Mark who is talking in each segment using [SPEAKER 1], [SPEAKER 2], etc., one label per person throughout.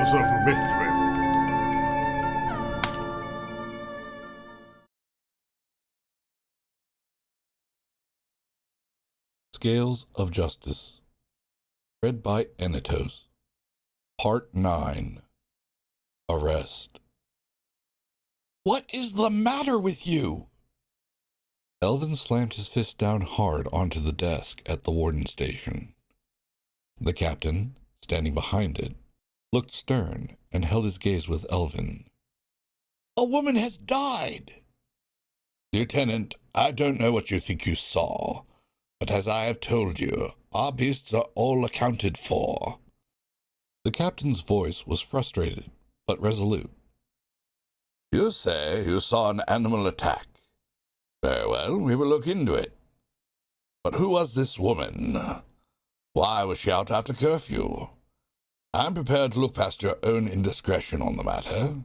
[SPEAKER 1] Tales of Mithrym.
[SPEAKER 2] Scales of Justice. Read by Ennatos. Part 9. Arrest. What is the matter with you? Elvin slammed his fist down hard onto the desk at the warden station. The captain, standing behind it, looked stern and held his gaze with Elvin. A woman has died! Lieutenant, I don't know what you think you saw, but as I have told you, our beasts are all accounted for. The captain's voice was frustrated, but resolute. You say you saw an animal attack. Very well, we will look into it. But who was this woman? Why was she out after curfew? I'm prepared to look past your own indiscretion on the matter.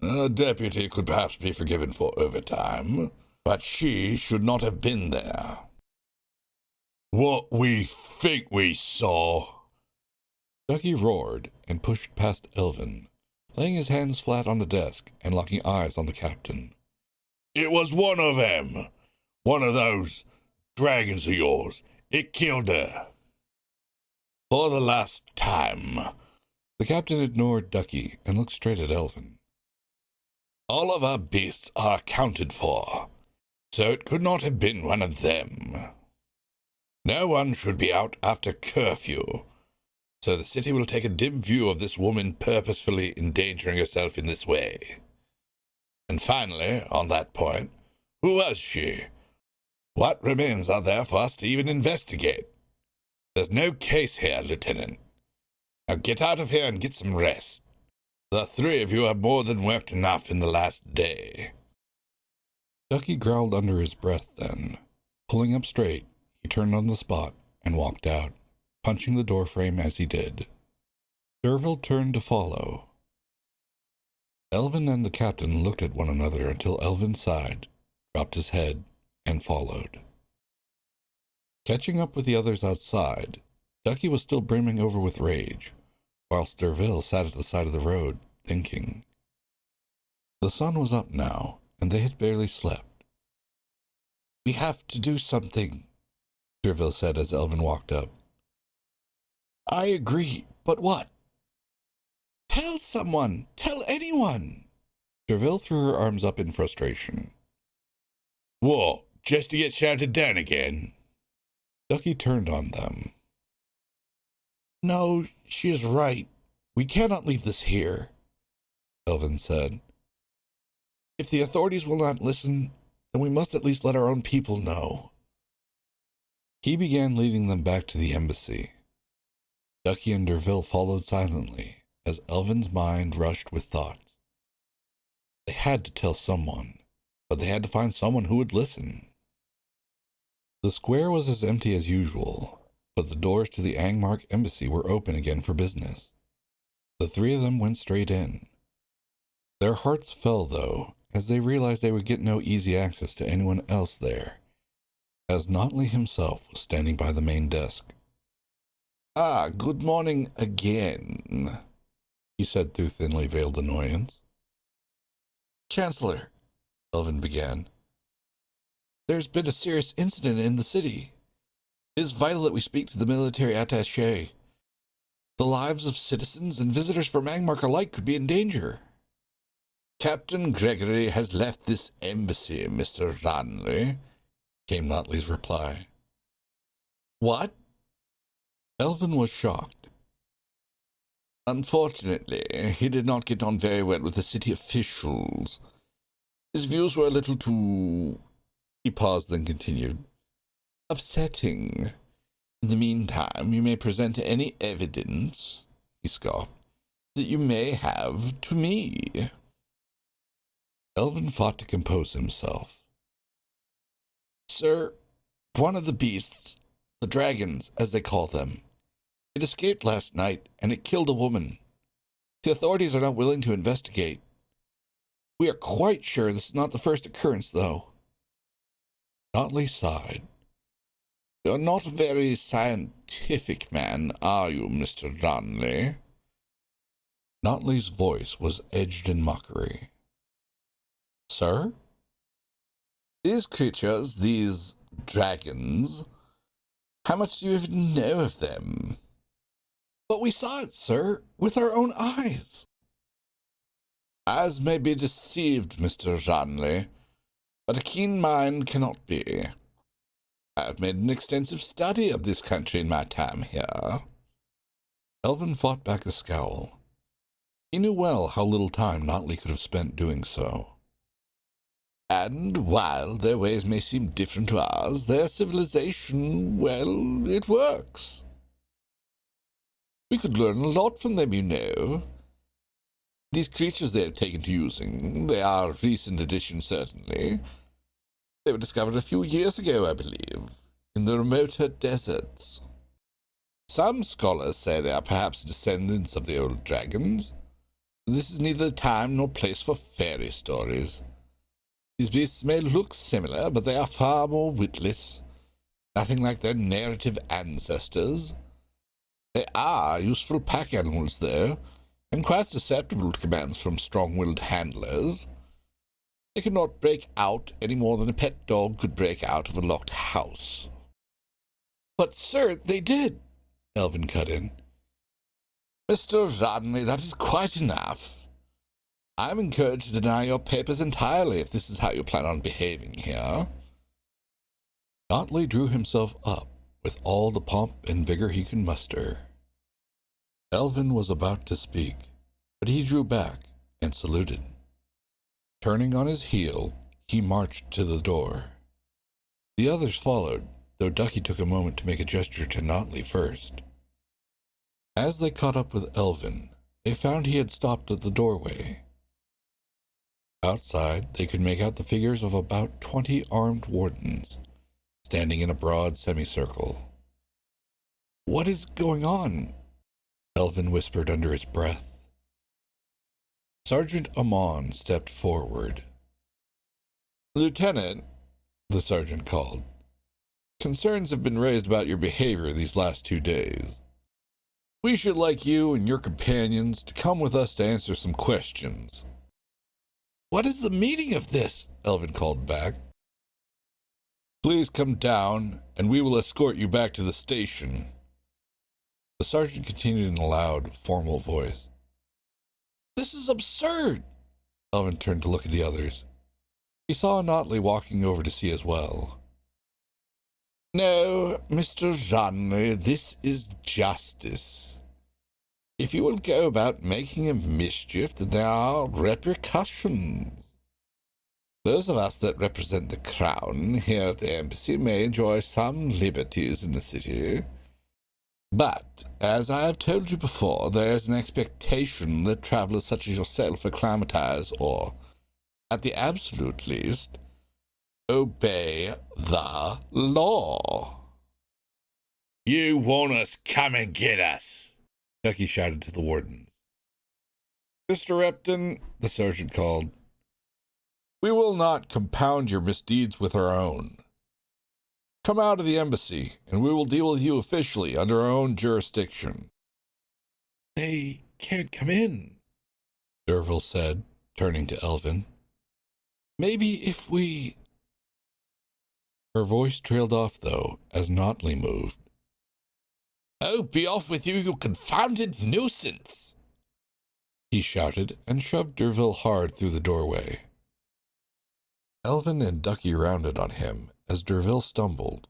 [SPEAKER 2] A deputy could perhaps be forgiven for overtime, but she should not have been there. What we think we saw. Ducky roared and pushed past Elvin, laying his hands flat on the desk and locking eyes on the captain. It was one of them. One of those dragons of yours. It killed her. For the last time. The captain ignored Ducky and looked straight at Elvin. All of our beasts are accounted for, so it could not have been one of them. No one should be out after curfew, so the city will take a dim view of this woman purposefully endangering herself in this way. And finally, on that point, who was she? What remains are there for us to even investigate? There's no case here, Lieutenant. Now get out of here and get some rest. The three of you have more than worked enough in the last day. Ducky growled under his breath then. Pulling up straight, he turned on the spot and walked out, punching the doorframe as he did. Derville turned to follow. Elvin and the captain looked at one another until Elvin sighed, dropped his head, and followed. Catching up with the others outside, Ducky was still brimming over with rage, whilst Derville sat at the side of the road, thinking. The sun was up now, and they had barely slept. We have to do something, Derville said as Elvin walked up. I agree, but what? Tell someone! Tell anyone! Derville threw her arms up in frustration. What, just to get shouted down again? Ducky turned on them. No, she is right. We cannot leave this here, Elvin said. If the authorities will not listen, then we must at least let our own people know. He began leading them back to the embassy. Ducky and Derville followed silently as Elvin's mind rushed with thoughts. They had to tell someone, but they had to find someone who would listen. The square was as empty as usual, but the doors to the Angmark embassy were open again for business. The three of them went straight in. Their hearts fell, though, as they realized they would get no easy access to anyone else there, as Notley himself was standing by the main desk. Ah, good morning again, he said through thinly veiled annoyance. Chancellor, Elvin began, there's been a serious incident in the city. It is vital that we speak to the military attaché. The lives of citizens and visitors from Angmark alike could be in danger. Captain Gregory has left this embassy, Mr. Ranley, came Notley's reply. What? Elvin was shocked. Unfortunately, he did not get on very well with the city officials. His views were a little too... He paused, then continued. Upsetting. In the meantime, you may present any evidence, he scoffed, that you may have to me. Elvin fought to compose himself. Sir, one of the beasts, the dragons, as they call them, it escaped last night, and it killed a woman. The authorities are not willing to investigate. We are quite sure this is not the first occurrence, though. Notley sighed. You're not a very scientific man, are you, Mr. Ranley? Notley's voice was edged in mockery. Sir? These creatures, these dragons, how much do you even know of them? But we saw it, sir, with our own eyes. Eyes may be deceived, Mr. Janley, but a keen mind cannot be. I have made an extensive study of this country in my time here. Elvin fought back a scowl. He knew well how little time Notley could have spent doing so. And while their ways may seem different to ours, their civilization, well, it works. We could learn a lot from them, you know. These creatures they have taken to using, they are recent additions, certainly. They were discovered a few years ago, I believe, in the remoter deserts. Some scholars say they are perhaps descendants of the old dragons. This is neither time nor place for fairy stories. These beasts may look similar, but they are far more witless, nothing like their narrative ancestors. They are useful pack animals, though, and quite susceptible to commands from strong-willed handlers. They could not break out any more than a pet dog could break out of a locked house. But, sir, they did, Elvin cut in. Mr. Rodney, that is quite enough. I am encouraged to deny your papers entirely if this is how you plan on behaving here. Notley drew himself up with all the pomp and vigor he could muster. Elvin was about to speak, but he drew back and saluted. Turning on his heel, he marched to the door. The others followed, though Ducky took a moment to make a gesture to Notley first. As they caught up with Elvin, they found he had stopped at the doorway. Outside, they could make out the figures of about 20 armed wardens, standing in a broad semicircle. "What is going on?" Elvin whispered under his breath. Sergeant Amon stepped forward. "Lieutenant," the sergeant called, "concerns have been raised about your behavior these last 2 days. We should like you and your companions to come with us to answer some questions." "What is the meaning of this?" Elvin called back. "Please come down, and we will escort you back to the station." The sergeant continued in a loud, formal voice. "This is absurd!" Elvin turned to look at the others. He saw Notley walking over to see as well. "No, Mr. Janley, this is justice. If you will go about making a mischief, then there are repercussions. Those of us that represent the Crown here at the embassy may enjoy some liberties in the city. But, as I have told you before, there is an expectation that travelers such as yourself acclimatize, or, at the absolute least, obey the law." "You want us, come and get us," Ducky shouted to the wardens. "Mr. Repton," the sergeant called, "we will not compound your misdeeds with our own. Come out of the embassy, and we will deal with you officially under our own jurisdiction." "They can't come in," Derville said, turning to Elvin. "Maybe if we—" Her voice trailed off, though, as Notley moved. "Oh, be off with you, you confounded nuisance!" he shouted, and shoved Derville hard through the doorway. Elvin and Ducky rounded on him as Derville stumbled,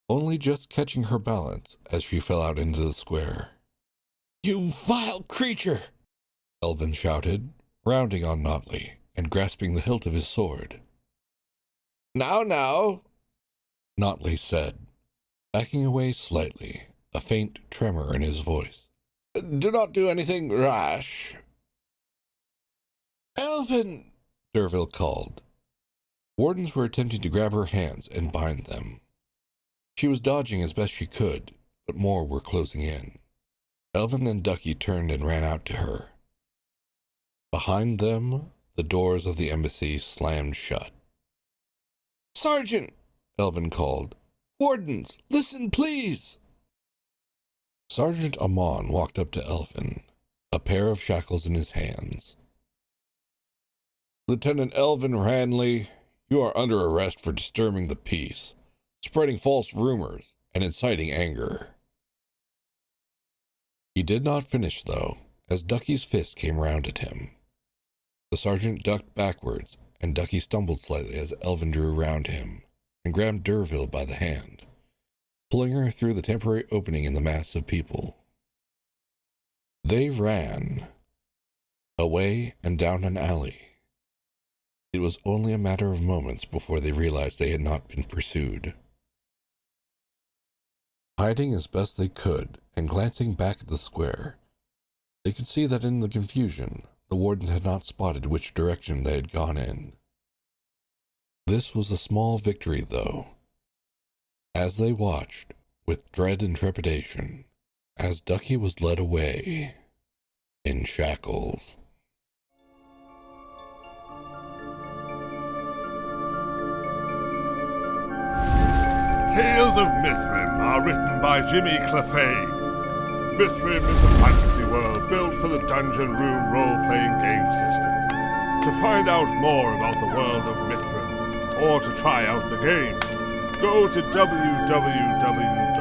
[SPEAKER 2] only just catching her balance as she fell out into the square. "You vile creature!" Elvin shouted, rounding on Notley and grasping the hilt of his sword. "Now, now," Notley said, backing away slightly, a faint tremor in his voice. "Do not do anything rash." "Elvin!" Derville called. Wardens were attempting to grab her hands and bind them. She was dodging as best she could, but more were closing in. Elvin and Ducky turned and ran out to her. Behind them, the doors of the embassy slammed shut. "Sergeant!" Elvin called. "Wardens, listen, please!" Sergeant Amon walked up to Elvin, a pair of shackles in his hands. "Lieutenant Elvin Ranley, you are under arrest for disturbing the peace, spreading false rumors, and inciting anger." He did not finish, though, as Ducky's fist came round at him. The sergeant ducked backwards, and Ducky stumbled slightly as Elvin drew round him and grabbed D'Urville by the hand, pulling her through the temporary opening in the mass of people. They ran, away and down an alley. It was only a matter of moments before they realized they had not been pursued. Hiding as best they could and glancing back at the square, they could see that in the confusion, the wardens had not spotted which direction they had gone in. This was a small victory, though, as they watched, with dread and trepidation, as Ducky was led away in shackles.
[SPEAKER 1] Tales of Mithrym are written by Jimmy Clephane. Mithrym is a fantasy world built for the Dungeon Room role-playing game system. To find out more about the world of Mithrym, or to try out the game, go to www.mithrym.com.